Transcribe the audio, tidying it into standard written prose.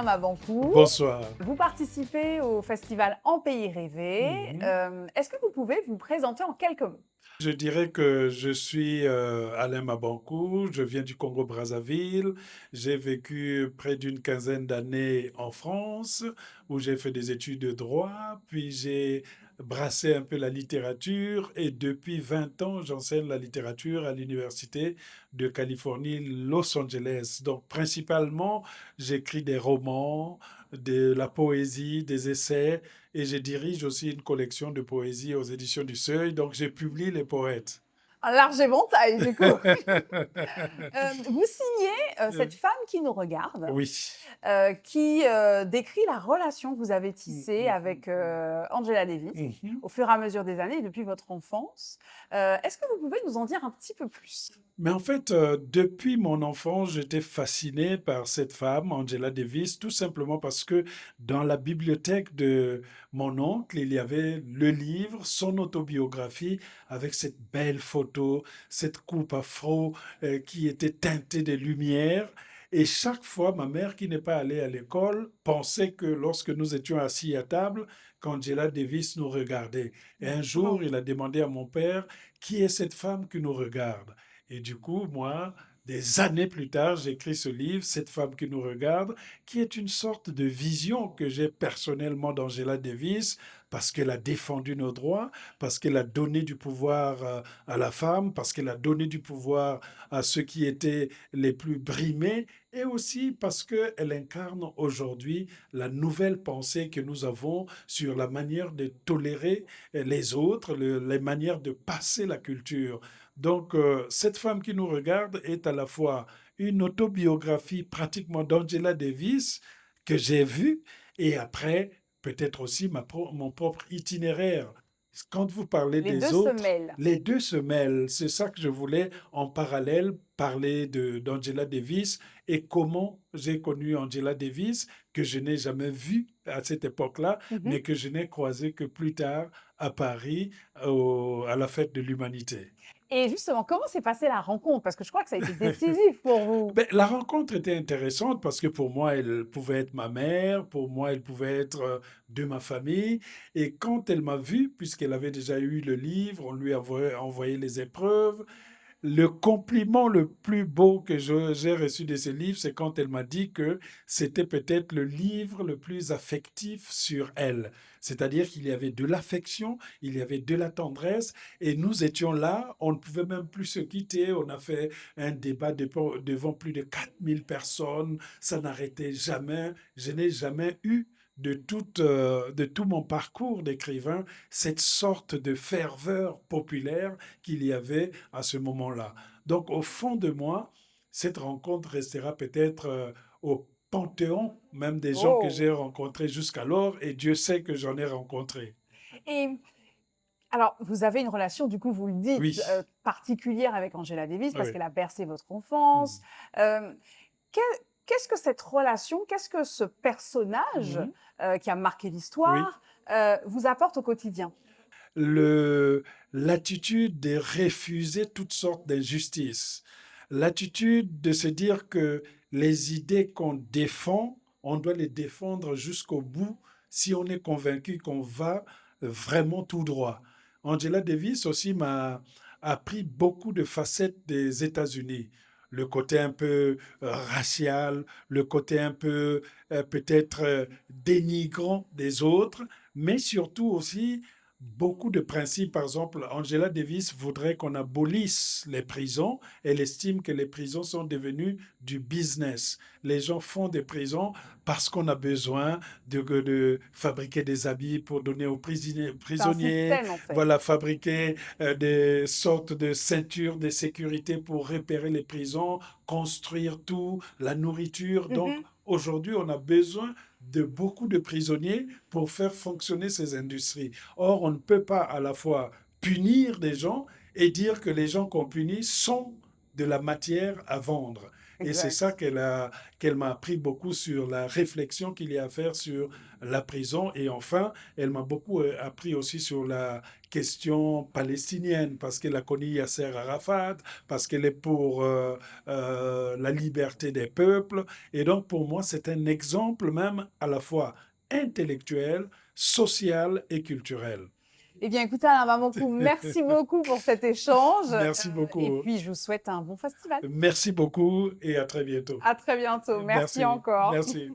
Alain Mabancourt. Bonsoir. Vous participez au festival En Pays Rêvé. Est-ce que vous pouvez vous présenter en quelques mots? Je dirais que je suis Alain Mabankou, je viens du Congo-Brazzaville. J'ai vécu près d'une quinzaine d'années en France, où j'ai fait des études de droit, puis j'ai brassé un peu la littérature et depuis 20 ans, j'enseigne la littérature à l'Université de Californie, Los Angeles. Donc principalement, j'écris des romans, de la poésie, des essais et je dirige aussi une collection de poésie aux éditions du Seuil, donc je publie les poètes. Un large éventail, du coup. Vous signez cette femme qui nous regarde, Oui. qui décrit la relation que vous avez tissée avec Angela Davis au fur et à mesure des années, depuis votre enfance. Est-ce que vous pouvez nous en dire un petit peu plus? Mais en fait, depuis mon enfance, j'étais fasciné par cette femme, Angela Davis, tout simplement parce que dans la bibliothèque de mon oncle, il y avait le livre, son autobiographie, avec cette belle photo, cette coupe afro qui était teintée de lumière. Et chaque fois, ma mère, qui n'est pas allée à l'école, pensait que lorsque nous étions assis à table, qu'Angela Davis nous regardait. Et un jour, il a demandé à mon père, qui est cette femme qui nous regarde? Et du coup, moi, des années plus tard, j'écris ce livre, Cette femme qui nous regarde, qui est une sorte de vision que j'ai personnellement d'Angela Davis, parce qu'elle a défendu nos droits, parce qu'elle a donné du pouvoir à la femme, parce qu'elle a donné du pouvoir à ceux qui étaient les plus brimés, et aussi parce qu'elle incarne aujourd'hui la nouvelle pensée que nous avons sur la manière de tolérer les autres, les manières de passer la culture. Donc, cette femme qui nous regarde est à la fois une autobiographie pratiquement d'Angela Davis que j'ai vue et après, peut-être aussi mon propre itinéraire. Quand vous parlez Les deux des se autres, mêlent. les deux se mêlent. C'est ça que je voulais en parallèle parler d'Angela Davis et comment j'ai connu Angela Davis, que je n'ai jamais vue à cette époque-là, mais que je n'ai croisée que plus tard à Paris, à la fête de l'Humanité. Et justement, comment s'est passée la rencontre? Parce que je crois que ça a été décisif pour vous. Ben, la rencontre était intéressante parce que pour moi, elle pouvait être ma mère, pour moi, elle pouvait être de ma famille. Et quand elle m'a vu, puisqu'elle avait déjà eu le livre, on lui a envoyé les épreuves, le compliment le plus beau que j'ai reçu de ce livre, c'est quand elle m'a dit que c'était peut-être le livre le plus affectif sur elle. C'est-à-dire qu'il y avait de l'affection, il y avait de la tendresse, et nous étions là, on ne pouvait même plus se quitter. On a fait un débat devant plus de 4000 personnes, ça n'arrêtait jamais. Je n'ai jamais eu de tout mon parcours d'écrivain, cette sorte de ferveur populaire qu'il y avait à ce moment-là. Donc, au fond de moi, cette rencontre restera peut-être au panthéon même des gens que Oh! j'ai rencontrés jusqu'alors, et Dieu sait que j'en ai rencontré. Et alors, vous avez une relation, du coup, vous le dites, Oui, particulière avec Angela Davis parce oui. qu'elle a bercé votre enfance. Mhm. Hem, qu'est qu'est-ce que cette relation, qu'est-ce que ce personnage, Mhm. qui a marqué Oui. l'histoire, vous apporte au quotidien? Le, L'attitude de refuser toutes sortes d'injustices, l'attitude de se dire que les idées qu'on défend, on doit les défendre jusqu'au bout si on est convaincu qu'on va vraiment tout droit. Angela Davis aussi m'a appris beaucoup de facettes des États-Unis. Le côté un peu racial, le côté un peu peut-être dénigrant des autres, mais surtout aussi beaucoup de principes. Par exemple, Angela Davis voudrait qu'on abolisse les prisons. Elle estime que les prisons sont devenues du business. Les gens font des prisons parce qu'on a besoin de fabriquer des habits pour donner aux C'est un prisonniers, système, en fait. voilà, fabriquer des sortes de ceintures de sécurité pour repérer les prisons, construire tout, la nourriture. Donc, Mmh. aujourd'hui, on a besoin de beaucoup de prisonniers pour faire fonctionner ces industries. Or, on ne peut pas à la fois punir des gens et dire que les gens qu'on punit sont de la matière à vendre. Et c'est ça Exact. qu'elle m'a appris beaucoup sur la réflexion qu'il y a à faire sur la prison. Et enfin, elle m'a beaucoup appris aussi sur la question palestinienne, parce qu'elle a connu Yasser Arafat, parce qu'elle est pour la liberté des peuples. Et donc, pour moi, c'est un exemple même à la fois intellectuel, social et culturel. Eh bien, écoutez, Alain Mamankou, merci beaucoup pour cet échange. Merci Et beaucoup. puis, je vous souhaite un bon festival. Merci beaucoup et à très bientôt. À très bientôt. Merci Merci. encore. Merci.